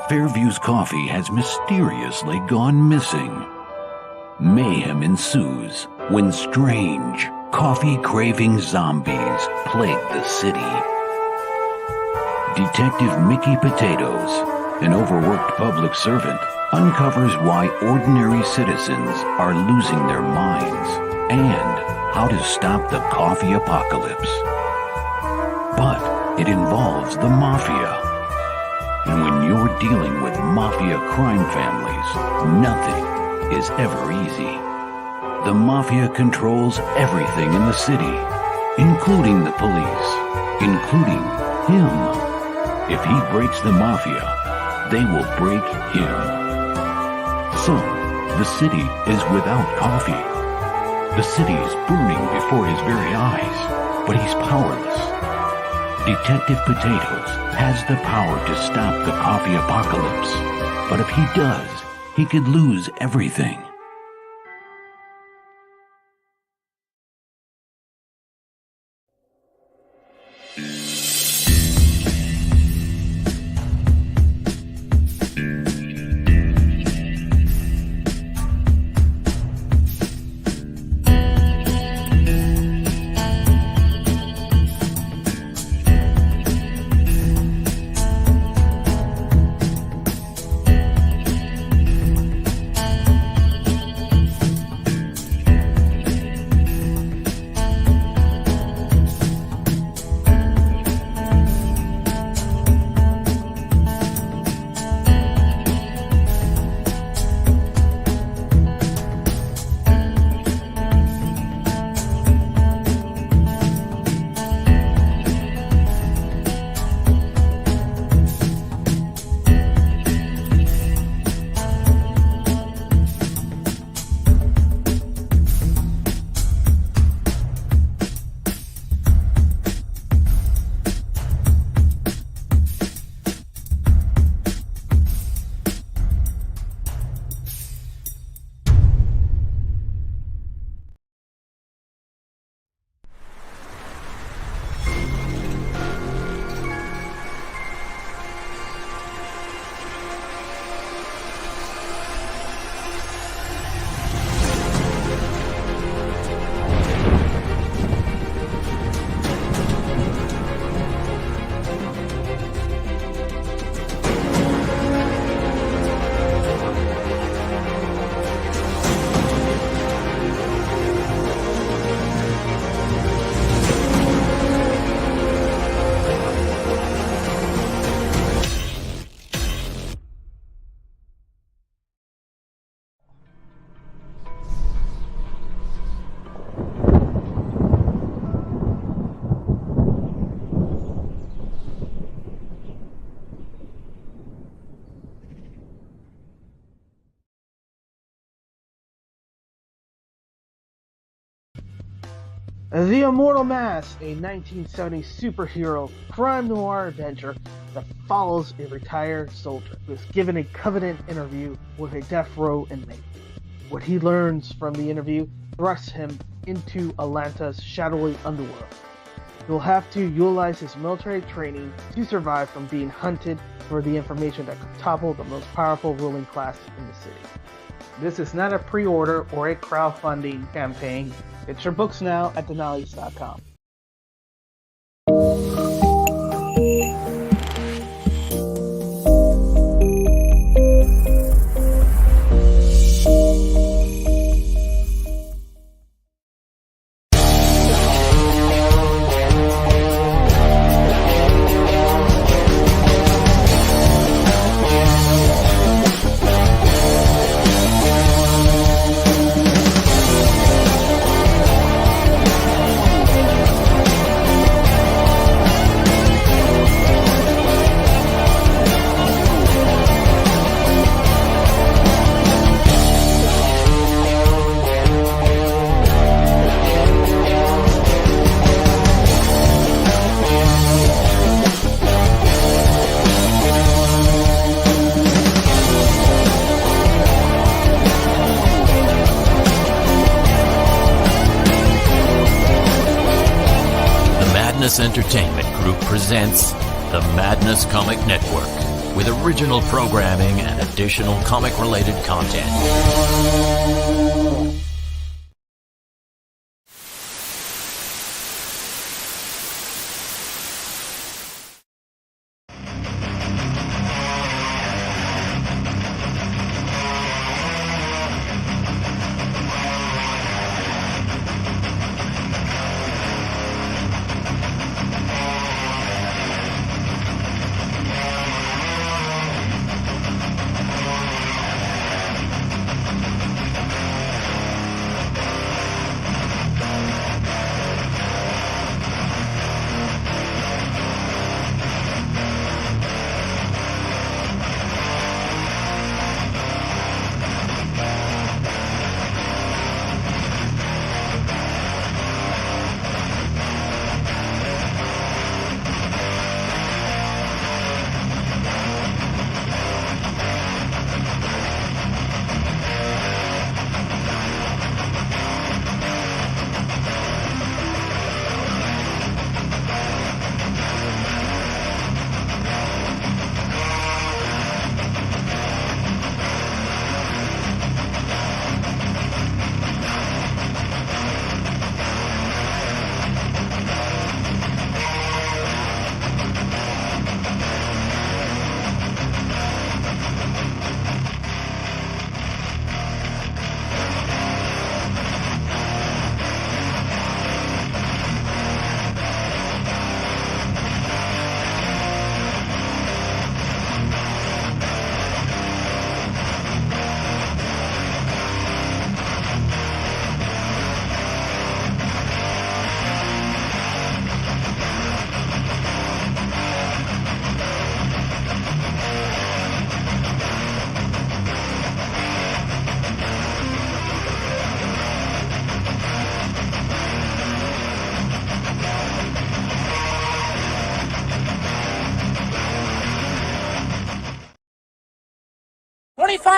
Fairview's coffee has mysteriously gone missing. Mayhem ensues when strange, coffee-craving zombies plague the city. Detective Mickey Potatoes, an overworked public servant, uncovers why ordinary citizens are losing their minds and how to stop the coffee apocalypse. But it involves the mafia. And when you're dealing with mafia crime families, nothing is ever easy. The mafia controls everything in the city, including the police, including him. If he breaks the mafia, they will break him. So, the city is without coffee. The city is burning before his very eyes, but he's powerless. Detective Potatoes has the power to stop the coffee apocalypse, but if he does, he could lose everything. The Immortal Mask, a 1970s superhero crime noir adventure that follows a retired soldier who is given a covenant interview with a death row inmate. What he learns from the interview thrusts him into Atlanta's shadowy underworld. He'll have to utilize his military training to survive from being hunted for the information that could topple the most powerful ruling class in the city. This is not a pre-order or a crowdfunding campaign. Get your books now at Nunneley.com. Entertainment Group presents the Madness Comic Network, with original programming and additional comic-related content.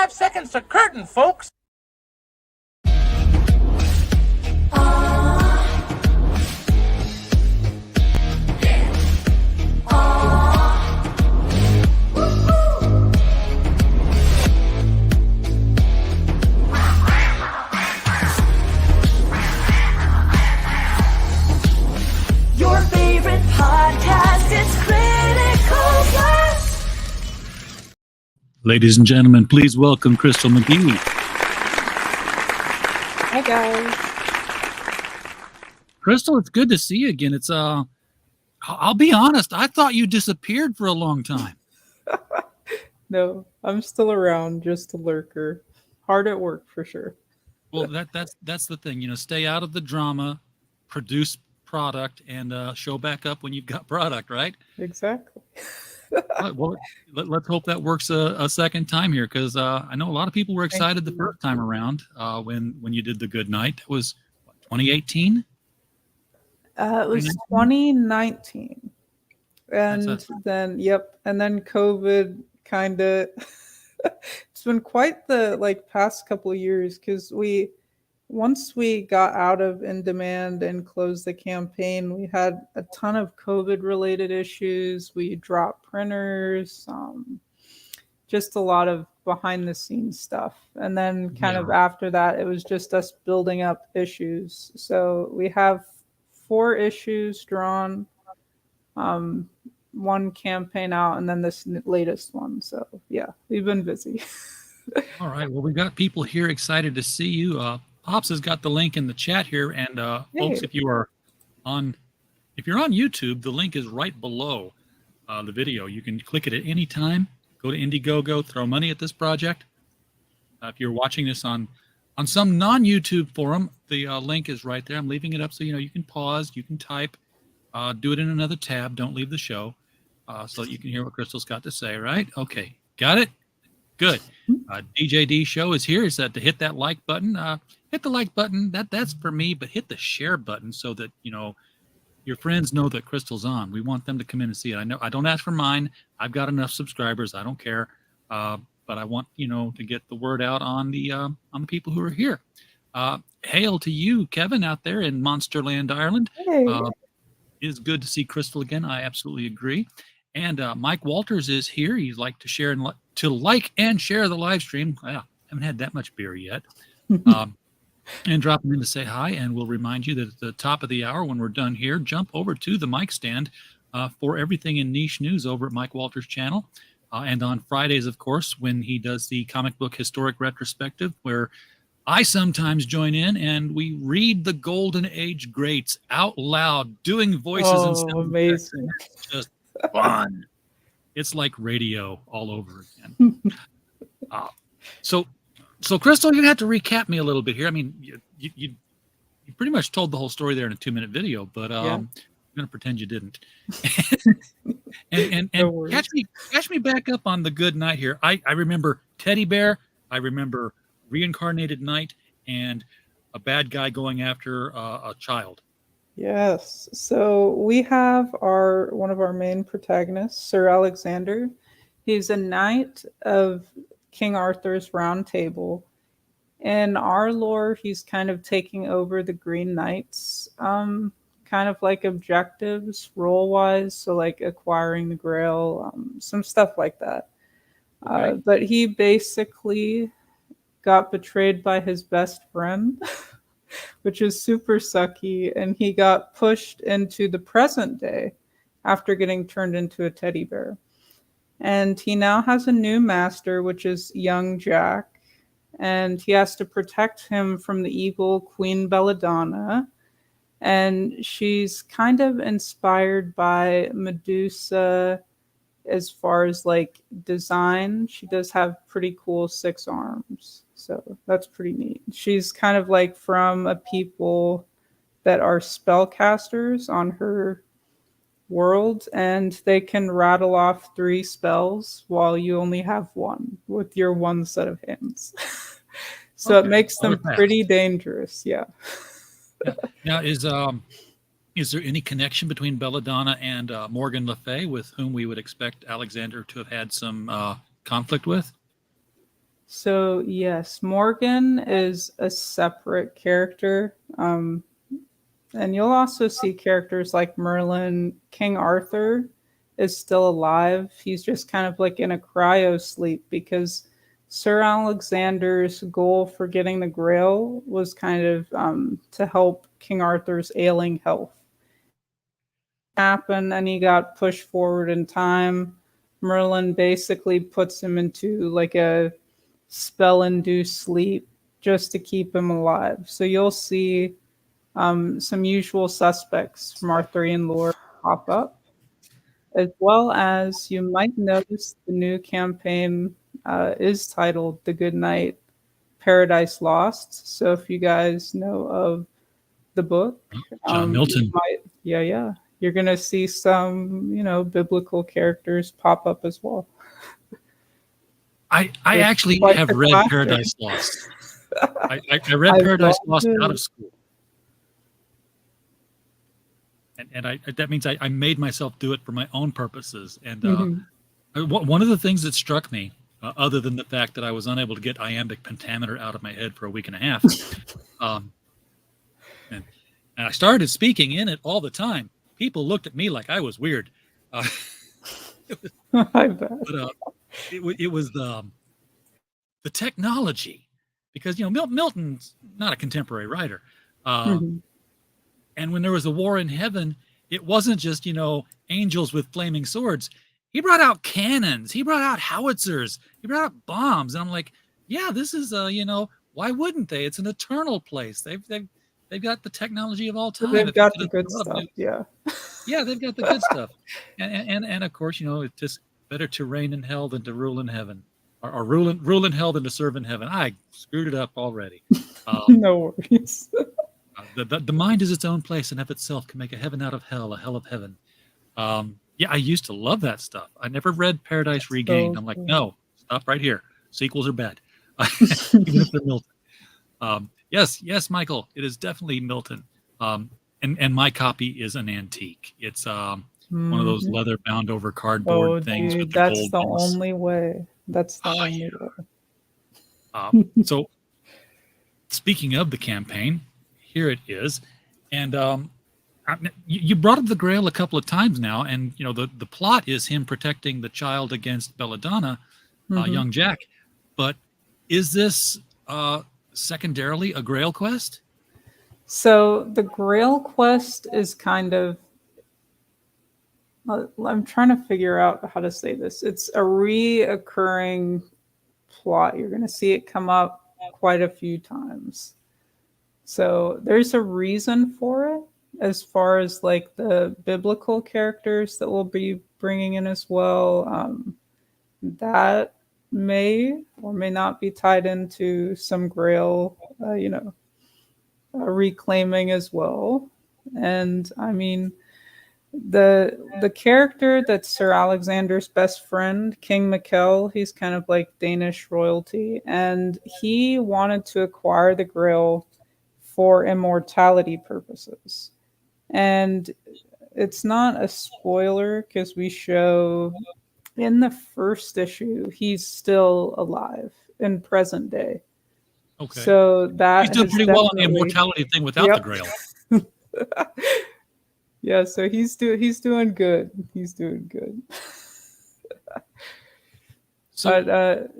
Seconds to curtain, folks. Your favorite podcast is Critical Blast. Ladies and gentlemen, please welcome Crystal McGhee. Hi guys. Crystal, it's good to see you again. It's I'll be honest, I thought you disappeared for a long time. No, I'm still around, just a lurker. Hard at work for sure. Well, that's the thing, stay out of the drama, produce product, and show back up when you've got product, right? Exactly. Well, let's hope that works a second time here, because I know a lot of people were excited the first time around when you did the Good Night. It was 2018? It was 2019. And then COVID kind of it's been quite the past couple of years, because once we got out of In Demand and closed the campaign, we had a ton of COVID related issues. We dropped printers, just a lot of behind the scenes stuff. And then after that, it was just us building up issues. So we have 4 issues drawn, one campaign out, and then this latest one. So yeah, we've been busy. All right. Well, we've got people here excited to see you. Pops has got the link in the chat here, and folks, if you're on YouTube, the link is right below the video. You can click it at any time. Go to Indiegogo, throw money at this project. If you're watching this on some non-YouTube forum, the link is right there. I'm leaving it up so you can pause, you can type, do it in another tab. Don't leave the show, so that you can hear what Crystal's got to say. Right? Okay, got it. Good. DJD Show is here. He said to hit that like button. Hit the like button. That's for me, but hit the share button so that your friends know that Crystal's on. We want them to come in and see it. I know I don't ask for mine. I've got enough subscribers. I don't care. But I want to get the word out on the people who are here. Hail to you, Kevin, out there in Monsterland, Ireland. Hey. It is good to see Crystal again. I absolutely agree. And Mike Walters is here. He'd like to share to like and share the live stream. Haven't had that much beer yet. And drop him in to say hi. And we'll remind you that at the top of the hour, when we're done here, jump over to the mic stand for everything in niche news over at Mike Walters' channel. And on Fridays, of course, when he does the comic book historic retrospective, where I sometimes join in and we read the Golden Age greats out loud, doing voices and sound amazing. It's just fun. It's like radio all over again. So Crystal, you're gonna have to recap me a little bit here. I mean, you pretty much told the whole story there in a 2-minute video, but I'm gonna pretend you didn't. and No catch me back up on the good night here. I remember Teddy Bear. I remember Reincarnated Knight and a bad guy going after a child. Yes. So we have one of our main protagonists, Sir Alexander. He's a knight of King Arthur's Round Table. In our lore, he's kind of taking over the Green Knights, kind of like objectives role-wise, so like acquiring the Grail, some stuff like that. Okay. But he basically got betrayed by his best friend, which is super sucky, and he got pushed into the present day after getting turned into a teddy bear. And he now has a new master, which is young Jack, and he has to protect him from the evil Queen Belladonna. And she's kind of inspired by Medusa as far as like design. She does have pretty cool 6 arms, so that's pretty neat. She's kind of like from a people that are spellcasters on her world, and they can rattle off 3 spells while you only have 1 with your 1 set of hands. So okay. It makes them pretty dangerous. Yeah. Now, is there any connection between Belladonna and Morgan Le Fay, with whom we would expect Alexander to have had some conflict with? So yes, Morgan is a separate character. And you'll also see characters like Merlin. King Arthur is still alive. He's just kind of like in a cryo sleep, because Sir Alexander's goal for getting the Grail was kind of to help King Arthur's ailing health. Happened, and he got pushed forward in time. Merlin basically puts him into like a spell-induced sleep just to keep him alive. So you'll see some usual suspects from Arthurian lore pop up, as well as you might notice the new campaign is titled The Good Night, Paradise Lost. So if you guys know of the book, John Milton, you're going to see some, biblical characters pop up as well. I actually have read Paradise Lost. I read Paradise Lost out of school. And that means I made myself do it for my own purposes. And one of the things that struck me, other than the fact that I was unable to get iambic pentameter out of my head for a week and a half, and I started speaking in it all the time. People looked at me like I was weird. I bet. But it was the technology, because Milton's not a contemporary writer. And when there was a war in heaven, it wasn't just, angels with flaming swords. He brought out cannons. He brought out howitzers. He brought out bombs. And I'm like, yeah, this is, why wouldn't they? It's an eternal place. They've got the technology of all time. They've got the good stuff. Yeah. Yeah, they've got the good stuff. And of course, it's just better to reign in hell than to rule in heaven, or rule in hell than to serve in heaven. I screwed it up already. No worries. The mind is its own place, and of itself can make a heaven out of hell, a hell of heaven. Yeah, I used to love that stuff. I never read Paradise Regained. I'm like, no, stop right here. Sequels are bad, even if they're Milton. Yes, Michael, it is definitely Milton. And my copy is an antique. It's one of those leather bound over cardboard things. Dude, with the that's gold the bins. only way. That's the only way. So, speaking of the campaign, here it is. And You brought up the Grail a couple of times now, and the plot is him protecting the child against Belladonna, young Jack. But is this secondarily a Grail quest? So the Grail quest is kind of, I'm trying to figure out how to say this. It's a reoccurring plot. You're going to see it come up quite a few times. So there's a reason for it, as far as like the biblical characters that we'll be bringing in as well. That may or may not be tied into some Grail, reclaiming as well. And I mean, the character that's Sir Alexander's best friend, King Mikkel, he's kind of like Danish royalty, and he wanted to acquire the Grail for immortality purposes. And it's not a spoiler because we show in the first issue he's still alive in present day. Okay. So that he's doing pretty well on the immortality thing without the Grail. Yeah, so he's doing good. He's doing good. But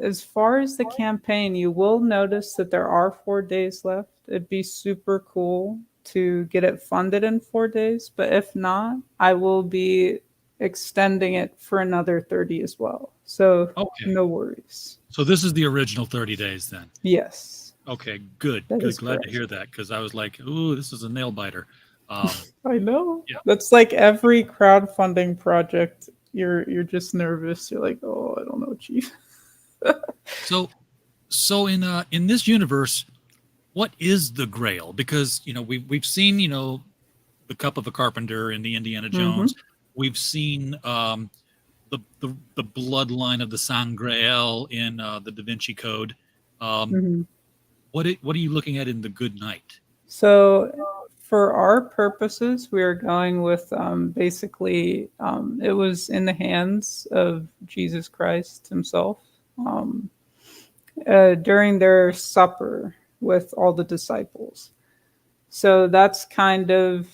as far as the campaign, you will notice that there are 4 days left. It'd be super cool to get it funded in 4 days, but if not, I will be extending it for another 30 as well. So no worries. So this is the original 30 days then? Yes. Okay, good. Glad to hear that, because I was like, ooh, this is a nail biter. I know. Yeah. That's like every crowdfunding project. You're just nervous. You're like, oh, I don't know, Chief. So in this universe, what is the Grail? Because we've seen the Cup of a Carpenter in the Indiana Jones. We've seen the bloodline of the Sangreal in the Da Vinci Code. What are you looking at in the Good Knight? So for our purposes, we are going with basically it was in the hands of Jesus Christ himself during their supper with all the disciples. So that's kind of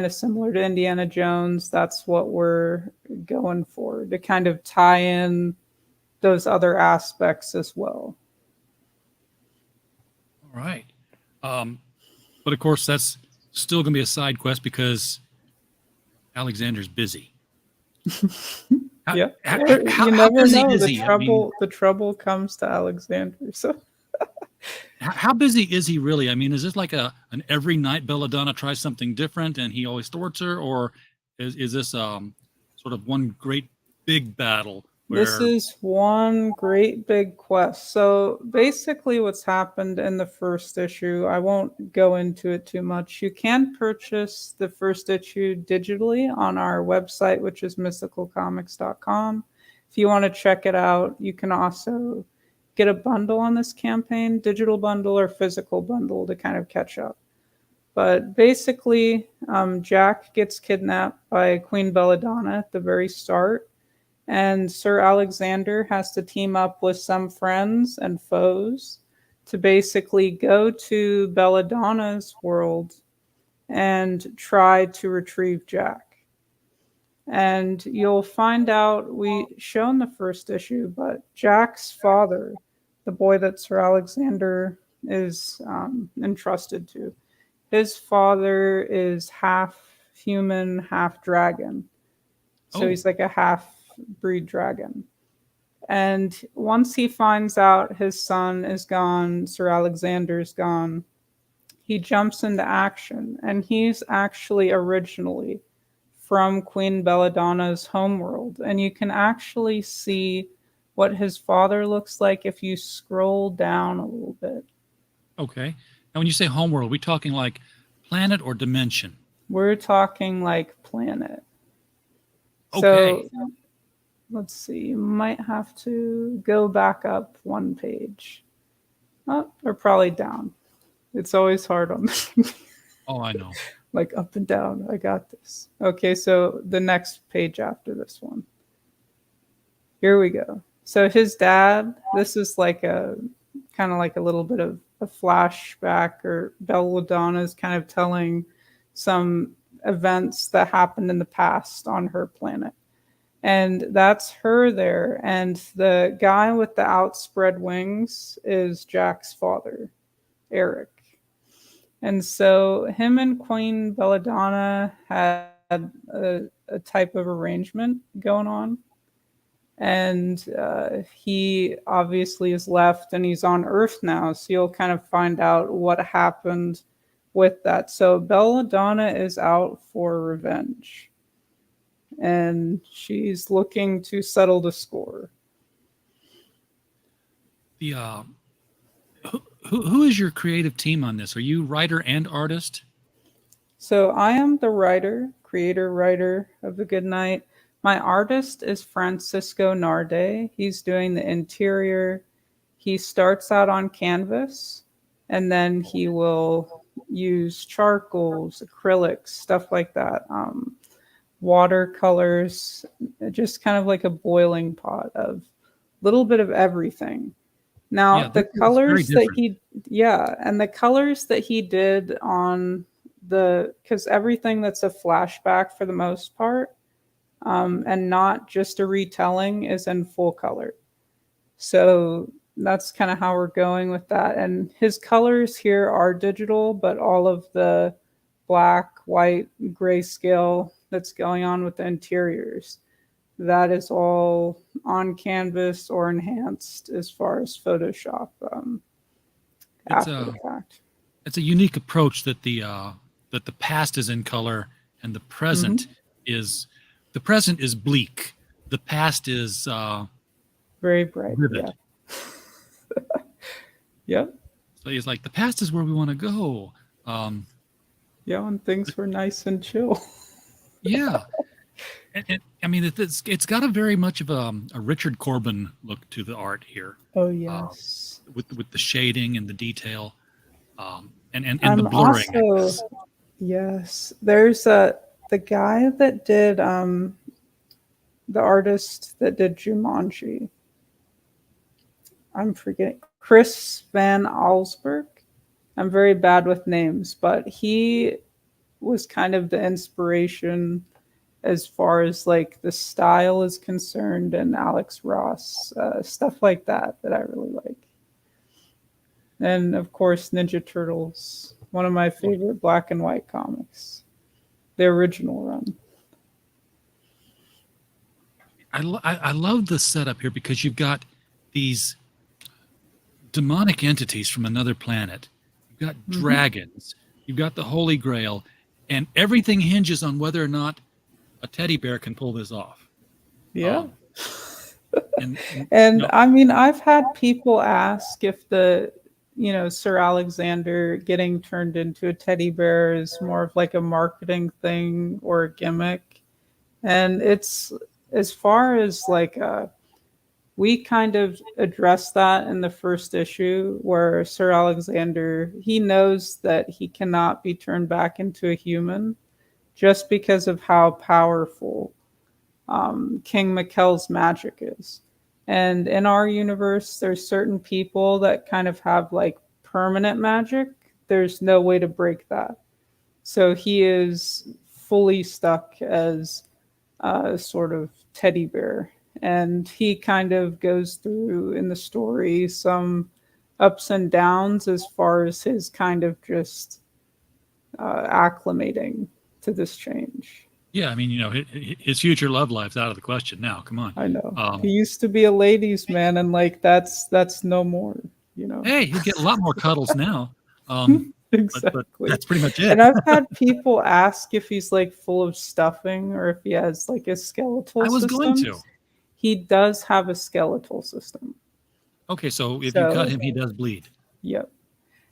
similar to Indiana Jones. That's what we're going for, to kind of tie in those other aspects as well. All right. But of course, that's still going to be a side quest because Alexander's busy. Yeah. How busy is he? The trouble comes to Alexander. So how busy is he really? I mean, is this like an every night Belladonna tries something different and he always thwarts her, or is this sort of one great big battle? This is one great big quest. So basically what's happened in the first issue, I won't go into it too much. You can purchase the first issue digitally on our website, which is mysticalcomics.com. If you want to check it out, you can also get a bundle on this campaign, digital bundle or physical bundle, to kind of catch up. But basically, Jack gets kidnapped by Queen Belladonna at the very start. And Sir Alexander has to team up with some friends and foes to basically go to Belladonna's world and try to retrieve Jack. And you'll find out, we show in the first issue, but Jack's father, the boy that Sir Alexander is entrusted to, his father is half human, half dragon. So he's like a half breed dragon. And once he finds out his son is gone, Sir Alexander's gone, he jumps into action. And he's actually originally from Queen Belladonna's homeworld. And you can actually see what his father looks like if you scroll down a little bit. Okay. Now when you say homeworld, we talking like planet or dimension? We're talking like planet. Okay. So let's see, you might have to go back up one page. Up or probably down. It's always hard on this. Oh, I know. Like up and down. I got this. Okay, so the next page after this one. Here we go. So his dad, this is like a kind of like a little bit of a flashback, or Belladonna's kind of telling some events that happened in the past on her planet. And that's her there. And the guy with the outspread wings is Jack's father, Eric. And so him and Queen Belladonna had a type of arrangement going on. And he obviously is left and he's on Earth now. So you'll kind of find out what happened with that. So Belladonna is out for revenge. And she's looking to settle the score. The who is your creative team on this? Are you writer and artist? So I am the creator-writer of The Good Night. My artist is Francisco Narde. He's doing the interior. He starts out on canvas, and then he will use charcoals, acrylics, stuff like that. Watercolors, just kind of like a boiling pot of a little bit of everything. Now, the colors that the colors that he did on because everything that's a flashback for the most part, and not just a retelling, is in full color. So that's kind of how we're going with that. And his colors here are digital, but all of the black, white, grayscale that's going on with the interiors, that is all on canvas or enhanced as far as Photoshop after the fact. It's a unique approach that the past is in color and the present is bleak. The past is very bright. Vivid. Yeah. Yep. So he's like, the past is where we want to go. Yeah, when things were nice and chill. Yeah. And I mean, it's got a very much of a Richard Corbin look to the art here. Oh, yes. With the shading and the detail, and the blurring. Also, yes, there's the guy that did the artist that did Jumanji. I'm forgetting. Chris Van Allsburg. I'm very bad with names, but he was kind of the inspiration as far as like the style is concerned, and Alex Ross, stuff like that I really like. And of course, Ninja Turtles, one of my favorite black and white comics, the original run. I love the setup here because you've got these demonic entities from another planet. You've got dragons. You've got the Holy Grail, and everything hinges on whether or not a teddy bear can pull this off. Yeah. And I mean, I've had people ask if Sir Alexander getting turned into a teddy bear is more of like a marketing thing or a gimmick. And it's as far as like we kind of addressed that in the first issue where Sir Alexander, he knows that he cannot be turned back into a human just because of how powerful King Mikkel's magic is. And in our universe, there's certain people that kind of have like permanent magic. There's no way to break that. So he is fully stuck as a sort of teddy bear. And he kind of goes through in the story some ups and downs as far as his kind of just acclimating to this change. Yeah, I mean, his future love life's out of the question now. Come on. I know. He used to be a ladies' man, and like that's no more. Hey, he'll get a lot more cuddles now. Exactly. But that's pretty much it. And I've had people ask if he's like full of stuffing or if he has like a skeletal system. I was going to. He does have a skeletal system. Okay, so if you cut him, he does bleed. Yep.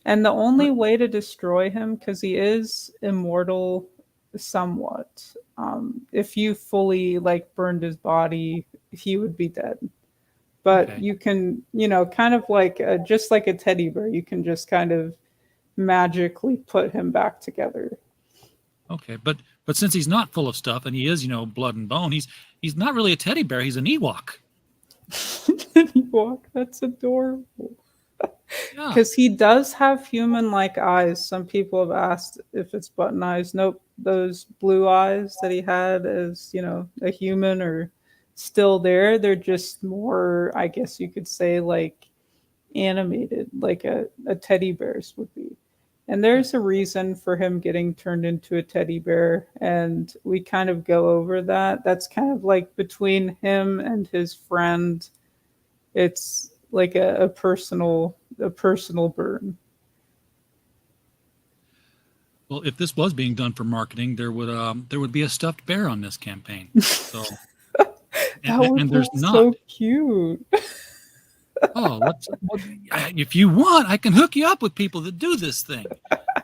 And the only way to destroy him, because he is immortal somewhat, if you fully like burned his body, he would be dead. But you can, kind of like just like a teddy bear, you can just kind of magically put him back together. Okay, but since he's not full of stuff and he is, blood and bone, he's not really a teddy bear. He's an Ewok. An Ewok? That's adorable. Yeah. Because he does have human-like eyes. Some people have asked if it's button eyes. Nope, those blue eyes that he had as, a human are still there. They're just more, I guess you could say, like animated, like a teddy bear's would be. And there's a reason for him getting turned into a teddy bear, and we kind of go over that. That's kind of like between him and his friend. It's like a personal burn. Well, if this was being done for marketing, there would be a stuffed bear on this campaign. So, and there's not. So cute. Oh, if you want, I can hook you up with people that do this thing.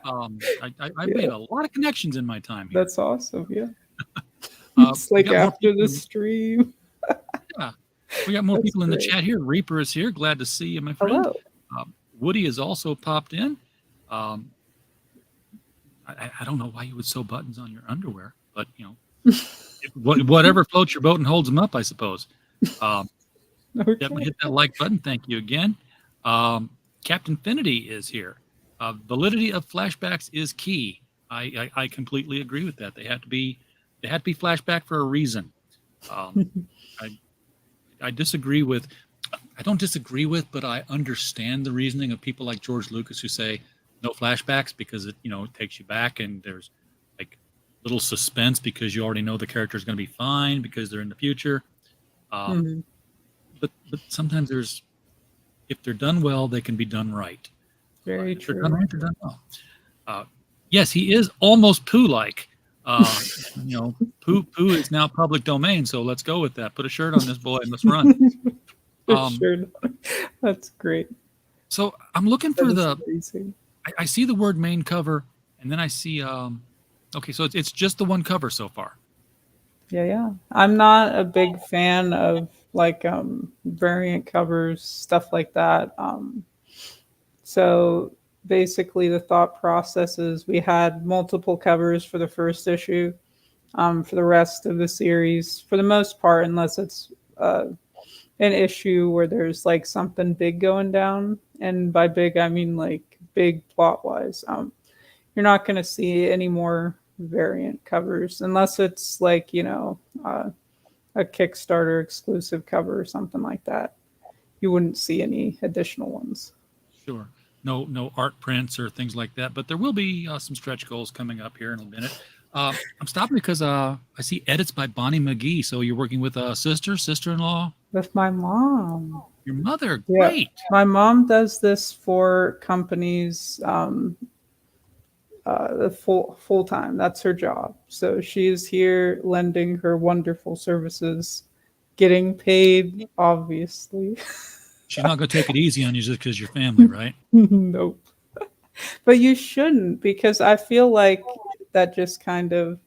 I've made a lot of connections in my time here. That's awesome. Yeah. It's like after the stream. Yeah. We got more people in the chat here. Reaper is here. Glad to see you, my friend. Hello. Woody has also popped in. I don't know why you would sew buttons on your underwear, but whatever floats your boat and holds them up, I suppose. Okay. Definitely hit that like button. Thank you again. Captain Finity is here. Validity of flashbacks is key. I completely agree with that. They had to be flashback for a reason. I don't disagree with, but I understand the reasoning of people like George Lucas who say no flashbacks because it takes you back and there's like little suspense because you already know the character is going to be fine because they're in the future. But sometimes if they're done well, they can be done right. Very if true. They're done right, they're done well. Yes, he is almost Pooh-like. Pooh is now public domain, so let's go with that. Put a shirt on this boy and let's run. Sure. That's great. So I'm looking for amazing. I see the word main cover, and then I see okay, so it's just the one cover so far. Yeah. I'm not a big fan of like variant covers, stuff like that. So basically the thought process is we had multiple covers for the first issue. For the rest of the series, for the most part, unless it's an issue where there's like something big going down, and by big I mean like big plot wise, you're not going to see any more variant covers unless it's like a Kickstarter exclusive cover or something like that. You wouldn't see any additional ones. Sure. No art prints or things like that, but there will be some stretch goals coming up here in a minute. I'm stopping because I see edits by Bonnie McGhee. So you're working with a sister-in-law? With my mom. Your mother? Great. Yeah. My mom does this for companies full time. That's her job. So she's here lending her wonderful services, getting paid, obviously. She's not going to take it easy on you just because you're family, right? Nope. But you shouldn't, because I feel like that just kind of,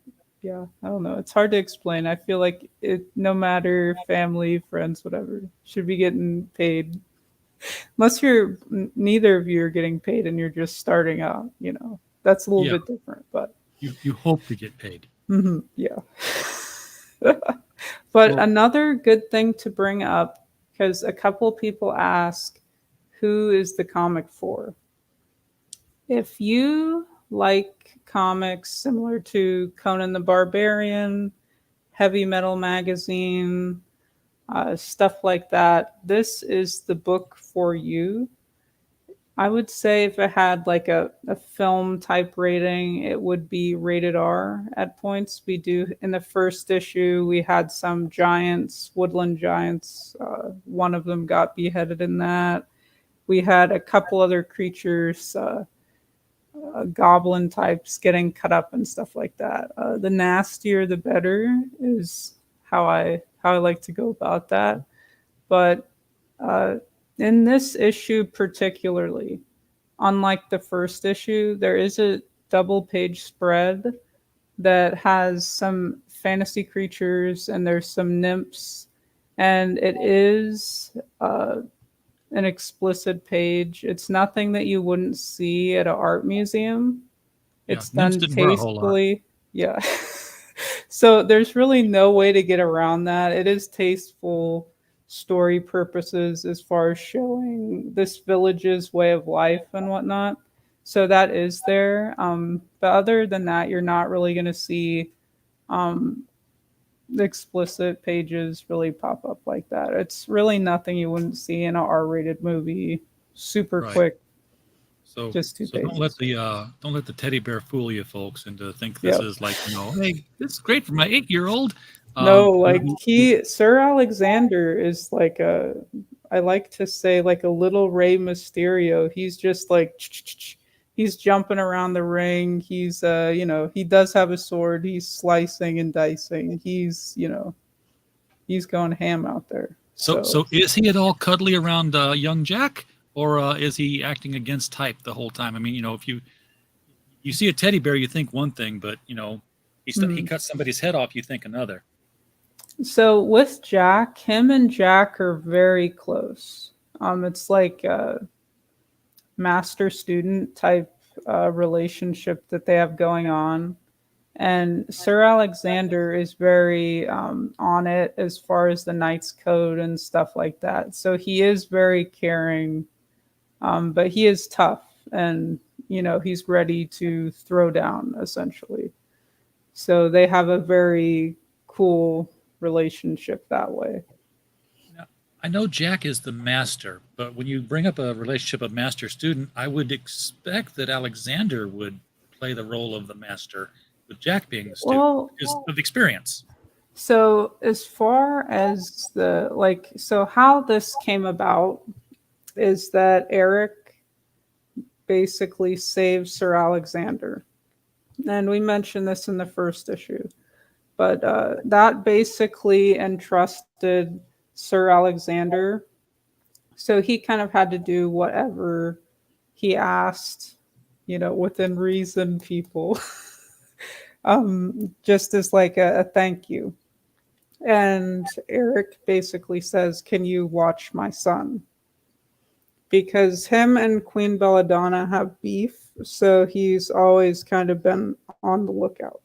I don't know. It's hard to explain. I feel like no matter family, friends, whatever, should be getting paid. Unless neither of you are getting paid and you're just starting out, that's a little bit different. But you hope to get paid. Yeah. But another good thing to bring up, because a couple people ask, who is the comic for? If you like comics similar to Conan the Barbarian, Heavy Metal Magazine, stuff like that, this is the book for you. I would say if it had like a film type rating, it would be rated R at points. We do, in the first issue, we had some giants, woodland giants. One of them got beheaded in that. We had a couple other creatures, goblin types getting cut up and stuff like that. The nastier, the better is how I like to go about that. But in this issue particularly, unlike the first issue, there is a double-page spread that has some fantasy creatures and there's some nymphs, and it is an explicit page. It's nothing that you wouldn't see at an art museum. It's done tastefully. Yeah. So there's really no way to get around that. It is tasteful. story purposes as far as showing this village's way of life and whatnot. So that is there. But other than that, you're not really going to see explicit pages really pop up like that. It's really nothing you wouldn't see in an R-rated movie. Super quick. So just 2 pages. Don't let the teddy bear fool you, folks, into think this is like, hey, this is great for my 8-year-old. No, like Sir Alexander is like I like to say like a little Rey Mysterio. He's just like he's jumping around the ring. He's he does have a sword. He's slicing and dicing. He's he's going ham out there. So is he at all cuddly around young Jack? Or is he acting against type the whole time? I mean, if you see a teddy bear, you think one thing, but he cuts somebody's head off, you think another. So with Jack, him and Jack are very close. It's like a master-student type relationship that they have going on. And Sir Alexander is very on it as far as the Knight's Code and stuff like that. So he is very caring. But he is tough and, he's ready to throw down, essentially. So they have a very cool relationship that way. Now, I know Jack is the master, but when you bring up a relationship of master-student, I would expect that Alexander would play the role of the master, with Jack being the student because of experience. So as far as how this came about is that Eric basically saved Sir Alexander. And we mentioned this in the first issue. But that basically entrusted Sir Alexander. So he kind of had to do whatever he asked, within reason, people. Just as like a thank you. And Eric basically says, "Can you watch my son?" Because him and Queen Belladonna have beef, so he's always kind of been on the lookout.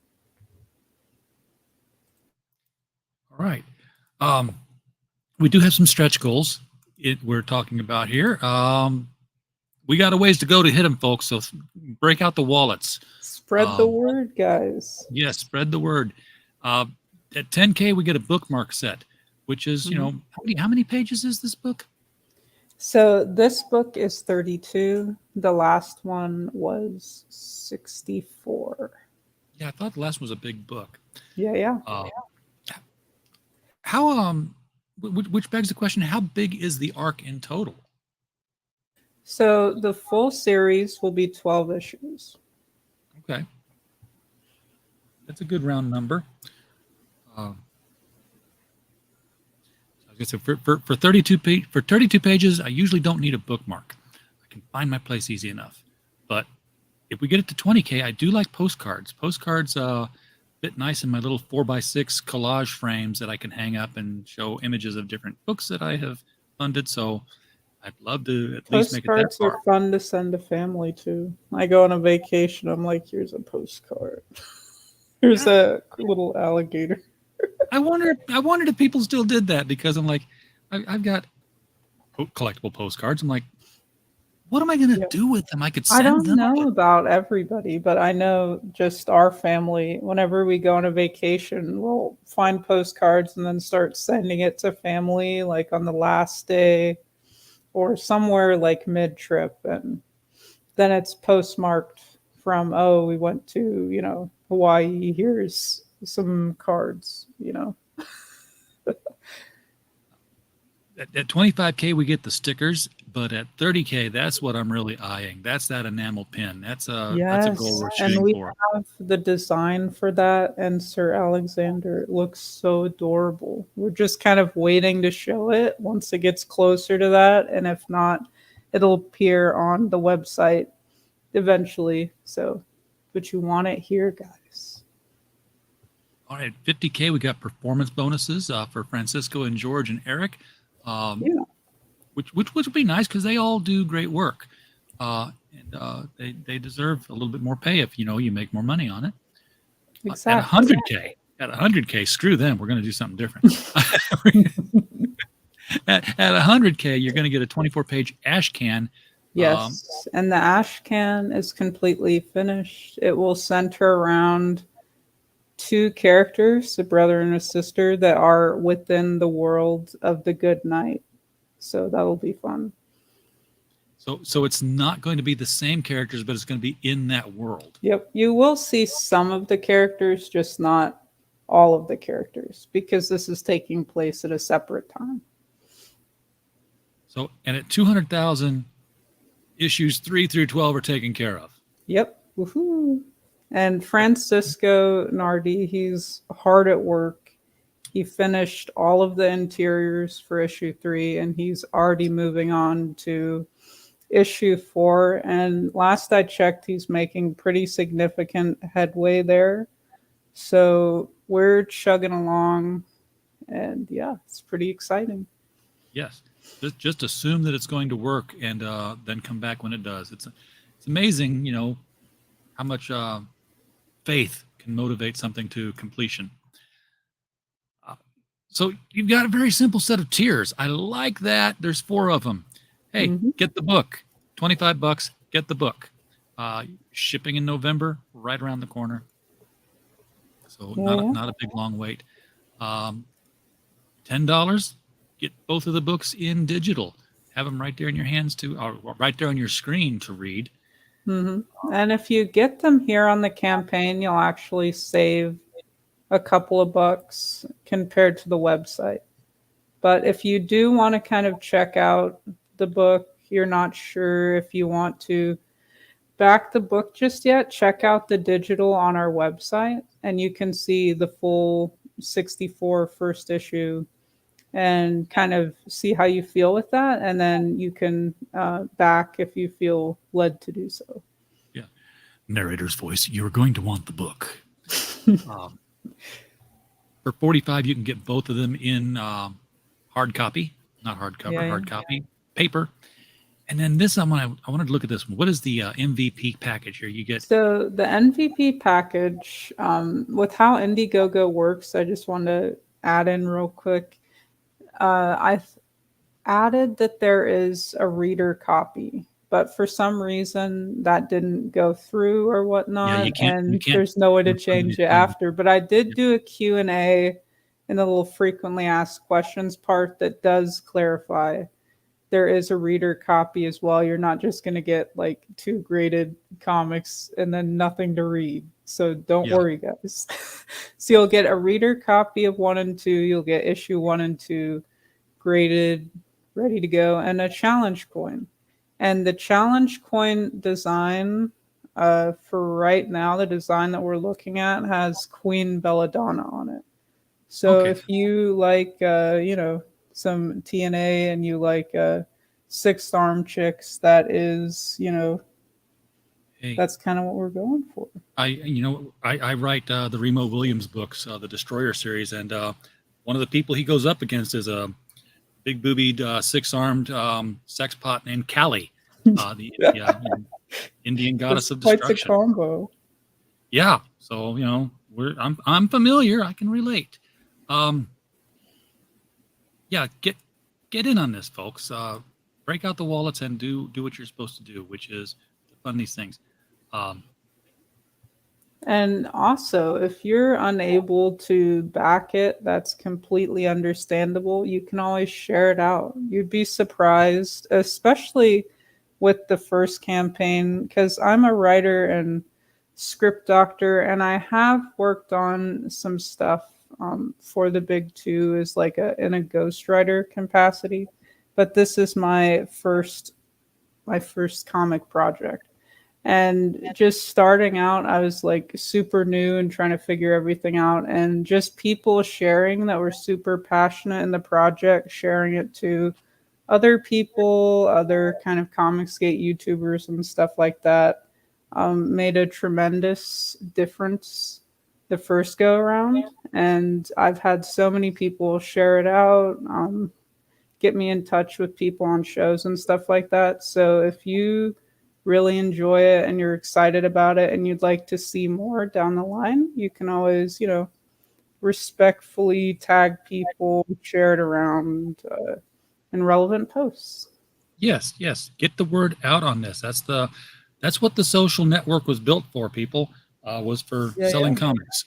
All right. We do have some stretch goals we're talking about here. We got a ways to go to hit them, folks, so break out the wallets. Spread the word, guys. Yes, spread the word. At 10K, we get a bookmark set, which is, how many pages is this book? So this book is 32. The last one was 64. Yeah, I thought the last one was a big book. Yeah. How which begs the question, how big is the arc in total? So the full series will be 12 issues. Okay. That's a good round number. So for 32 pages, I usually don't need a bookmark. I can find my place easy enough. But if we get it to 20K, I do like postcards. Postcards fit nice in my little 4x6 collage frames that I can hang up and show images of different books that I have funded. So I'd love to at least make it that far. Postcards are fun to send to family too. I go on a vacation, I'm like, here's a postcard. Here's a little alligator. I wondered if people still did that, because I'm like, I've got collectible postcards. I'm like, what am I going to do with them? I could send them. I don't know about everybody, but I know just our family, whenever we go on a vacation, we'll find postcards and then start sending it to family, like on the last day or somewhere like mid-trip. And then it's postmarked from, we went to, Hawaii. Here's some cards, At 25K, we get the stickers, but at 30K, that's what I'm really eyeing. That's that enamel pin. That's a goal we're shooting and we for. have the design for that, and Sir Alexander. It looks so adorable. We're just kind of waiting to show it once it gets closer to that, and if not, it'll appear on the website eventually. So, but you want it here, guys. All right, 50K, we got performance bonuses for Francisco and George and Eric. Which would be nice because they all do great work, and they deserve a little bit more pay if you make more money on it. Exactly. At 100K, screw them. We're going to do something different. at 100K, you're going to get a 24-page ash can. Yes, and the ash can is completely finished. It will center around 2 characters, a brother and a sister, that are within the world of the Good Knight. So that'll be fun. So it's not going to be the same characters, but it's going to be in that world. Yep, you will see some of the characters, just not all of the characters, because this is taking place at a separate time. So, and at 200,000, issues 3 through 12 are taken care of. Yep. Woohoo. And Francisco Nardi, he's hard at work. He finished all of the interiors for issue 3, and he's already moving on to issue 4. And last I checked, he's making pretty significant headway there. So we're chugging along, and yeah, it's pretty exciting. Yes. Just assume that it's going to work, and then come back when it does. It's amazing, how much faith can motivate something to completion. So you've got a very simple set of tiers. I like that. There's 4 of them. Hey, get the book. $25. Get the book. Shipping in November, right around the corner. So not a big long wait. $10. Get both of the books in digital. Have them right there in your hands or right there on your screen to read. And if you get them here on the campaign, you'll actually save a couple of bucks compared to the website. But if you do want to kind of check out the book, you're not sure if you want to back the book just yet, check out the digital on our website, and you can see the full 64 first issue and kind of see how you feel with that. And then you can back if you feel led to do so. Yeah. Narrator's voice. You're going to want the book. For $45, you can get both of them in hard copy, not hardcover, hard copy, paper. And then this, I wanted to look at this one. What is the MVP package here? You get so the MVP package with how Indiegogo works. I just want to add in real quick. I've added that there is a reader copy, but for some reason that didn't go through or whatnot, and there's no way to change it after. But I did do a Q&A in the little frequently asked questions part that does clarify there is a reader copy as well. You're not just going to get like 2 graded comics and then nothing to read. So don't worry, guys. So you'll get a reader copy of 1 and 2. You'll get issue 1 and 2 graded, ready to go, and a challenge coin. And the challenge coin design, for right now, the design that we're looking at has Queen Belladonna on it. So if you like, some TNA and you like 6 arm chicks, that is, that's kind of what we're going for. I write the Remo Williams books, the Destroyer series, and one of the people he goes up against is a big boobied 6-armed sex pot named Kali, the Indian goddess of destruction. Quite a combo. Yeah, so I'm familiar. I can relate. Get in on this, folks. Break out the wallets and do what you're supposed to do, which is fund these things. And also, if you're unable to back it, that's completely understandable. You can always share it out. You'd be surprised, especially with the first campaign, because I'm a writer and script doctor, and I have worked on some stuff for the Big Two is like in a ghostwriter capacity. But this is my first comic project. And just starting out, I was like super new and trying to figure everything out. And just people sharing that were super passionate in the project, sharing it to other people, other kind of Comicsgate YouTubers and stuff like that, made a tremendous difference the first go around. And I've had so many people share it out, get me in touch with people on shows and stuff like that. So if you really enjoy it and you're excited about it and you'd like to see more down the line, you can always, respectfully tag people, share it around, and relevant posts. Yes, yes. Get the word out on this. That's what the social network was built for, people. Was for selling comics.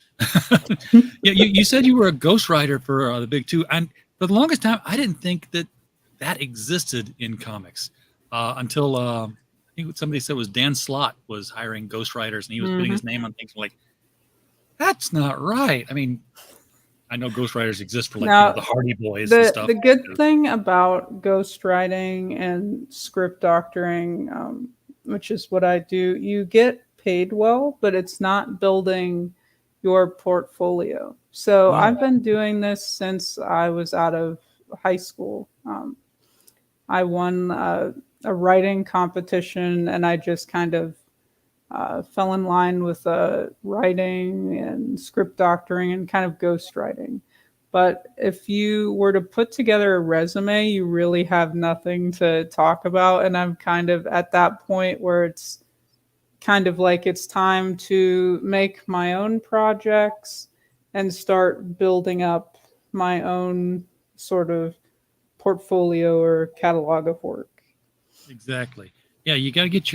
Yeah, you said you were a ghostwriter for the Big Two, and for the longest time, I didn't think that existed in comics until I think somebody said it was Dan Slott was hiring ghostwriters, and he was putting his name on things. Like, that's not right. I mean, I know ghostwriters exist for the Hardy Boys and stuff. The good thing about ghostwriting and script doctoring, which is what I do, you get paid well, but it's not building your portfolio. So I've been doing this since I was out of high school. I won a writing competition, and I just kind of fell in line with writing and script doctoring and kind of ghostwriting. But if you were to put together a resume, you really have nothing to talk about. And I'm kind of at that point where it's kind of like it's time to make my own projects and start building up my own sort of portfolio or catalog of work. Exactly. Yeah, you got to get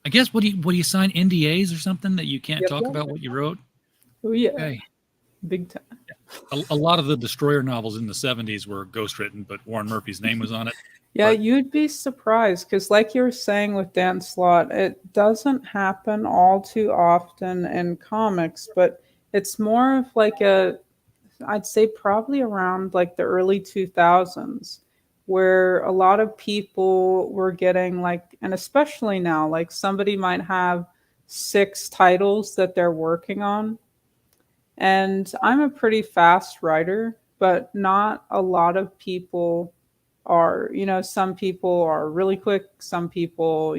I guess what do you sign NDAs or something that you can't talk about what you wrote? Oh yeah, okay. Big time. A lot of the Destroyer novels in the 70s were ghostwritten, but Warren Murphy's name was on it. Yeah, you'd be surprised because, like you were saying with Dan Slott, it doesn't happen all too often in comics, but it's more of like I'd say probably around like the early 2000s, where a lot of people were getting like, and especially now, like somebody might have 6 titles that they're working on. And I'm a pretty fast writer, but not a lot of people are, some people are really quick. Some people,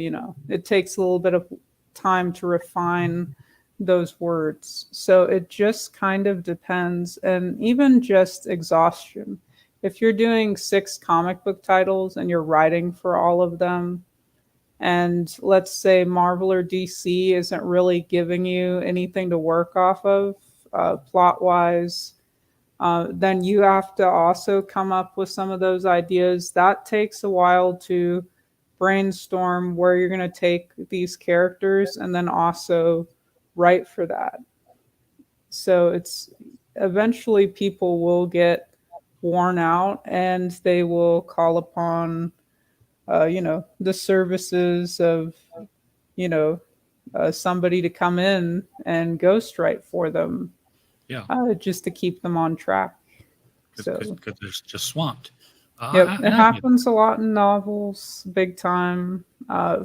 it takes a little bit of time to refine those words. So it just kind of depends. And even just exhaustion. If you're doing 6 comic book titles and you're writing for all of them, and let's say Marvel or DC isn't really giving you anything to work off of, plot-wise, then you have to also come up with some of those ideas. That takes a while to brainstorm where you're going to take these characters and then also write for that. So it's eventually people will get worn out and they will call upon, the services of, somebody to come in and ghostwrite for them. Yeah. Just to keep them on track. Because they're just swamped. It happens a lot in novels, big time.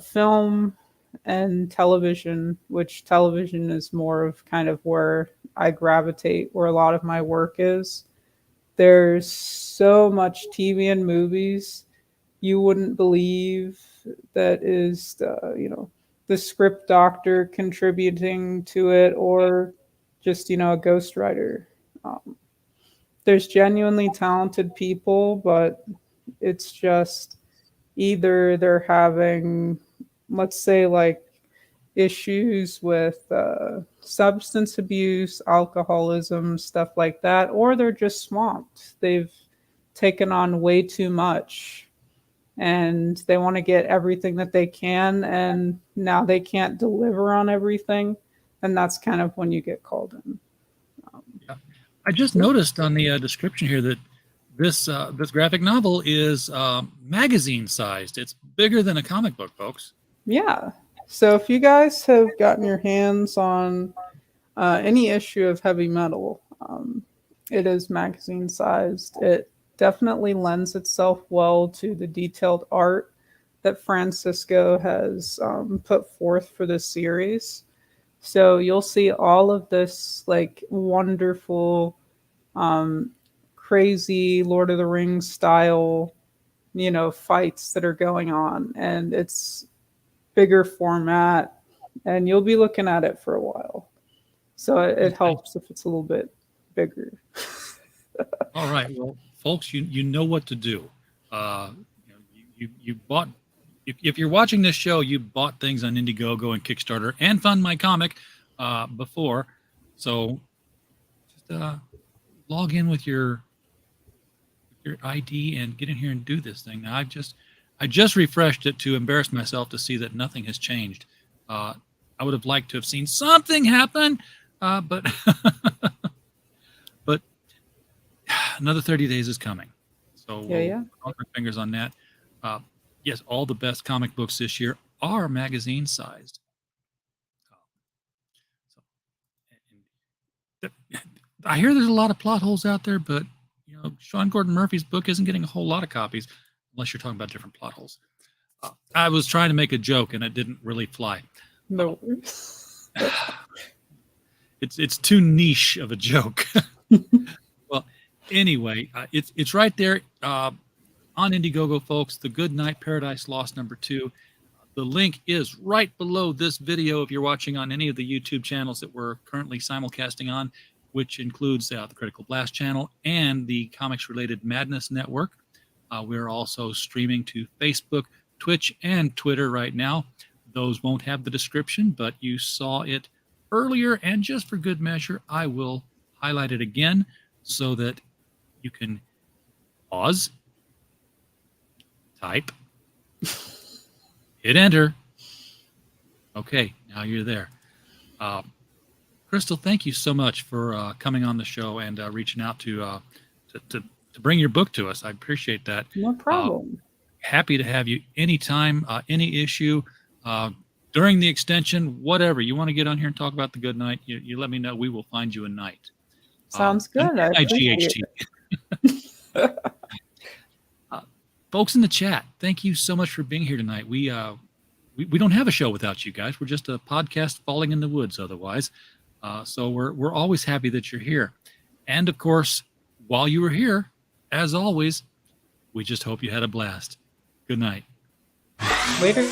Film and television, which television is more of kind of where I gravitate, where a lot of my work is. There's so much TV and movies you wouldn't believe that is, the script doctor contributing to it, or just, a ghostwriter. There's genuinely talented people, but it's just either they're having, let's say, like issues with substance abuse, alcoholism, stuff like that, or they're just swamped. They've taken on way too much and they want to get everything that they can, and now they can't deliver on everything. And that's kind of when you get called in. I just noticed on the description here that this graphic novel is magazine sized. It's bigger than a comic book, folks. Yeah. So if you guys have gotten your hands on any issue of Heavy Metal, it is magazine sized. It definitely lends itself well to the detailed art that Francisco has put forth for this series. So you'll see all of this like wonderful, crazy Lord of the Rings style, fights that are going on, and it's bigger format, and you'll be looking at it for a while. So it helps if it's a little bit bigger. All right, well, folks, you know what to do. You bought. If you're watching this show, you bought things on Indiegogo and Kickstarter and Fund My Comic before. So just log in with your your ID and get in here and do this thing. Now, I just refreshed it to embarrass myself to see that nothing has changed. I would have liked to have seen something happen, but but another 30 days is coming. So we'll cross our fingers on that. Yes, all the best comic books this year are magazine sized. I hear there's a lot of plot holes out there, but you know, Sean Gordon Murphy's book isn't getting a whole lot of copies, unless you're talking about different plot holes. I was trying to make a joke, and it didn't really fly. No, it's too niche of a joke. Well, anyway, it's right there on Indiegogo, folks. The Good Night Paradise Lost #2. The link is right below this video if you're watching on any of the YouTube channels that we're currently simulcasting on, which includes the Critical Blast channel and the Comics Related Madness Network. We're also streaming to Facebook, Twitch, and Twitter right now. Those won't have the description, but you saw it earlier, and just for good measure, I will highlight it again so that you can pause, type, hit enter. Okay, now you're there. Crystal, thank you so much for coming on the show and reaching out to bring your book to us. I appreciate that. no problem. Happy to have you anytime, any issue, during the extension, whatever. You want to get on here and talk about the Good Night, you let me know. We will find you a night. Sounds good. I appreciate it. Folks in the chat, thank you so much for being here tonight. We don't have a show without you guys. We're just a podcast falling in the woods otherwise. So we're always happy that you're here. And of course, while you were here, as always, we just hope you had a blast. Good night. Later.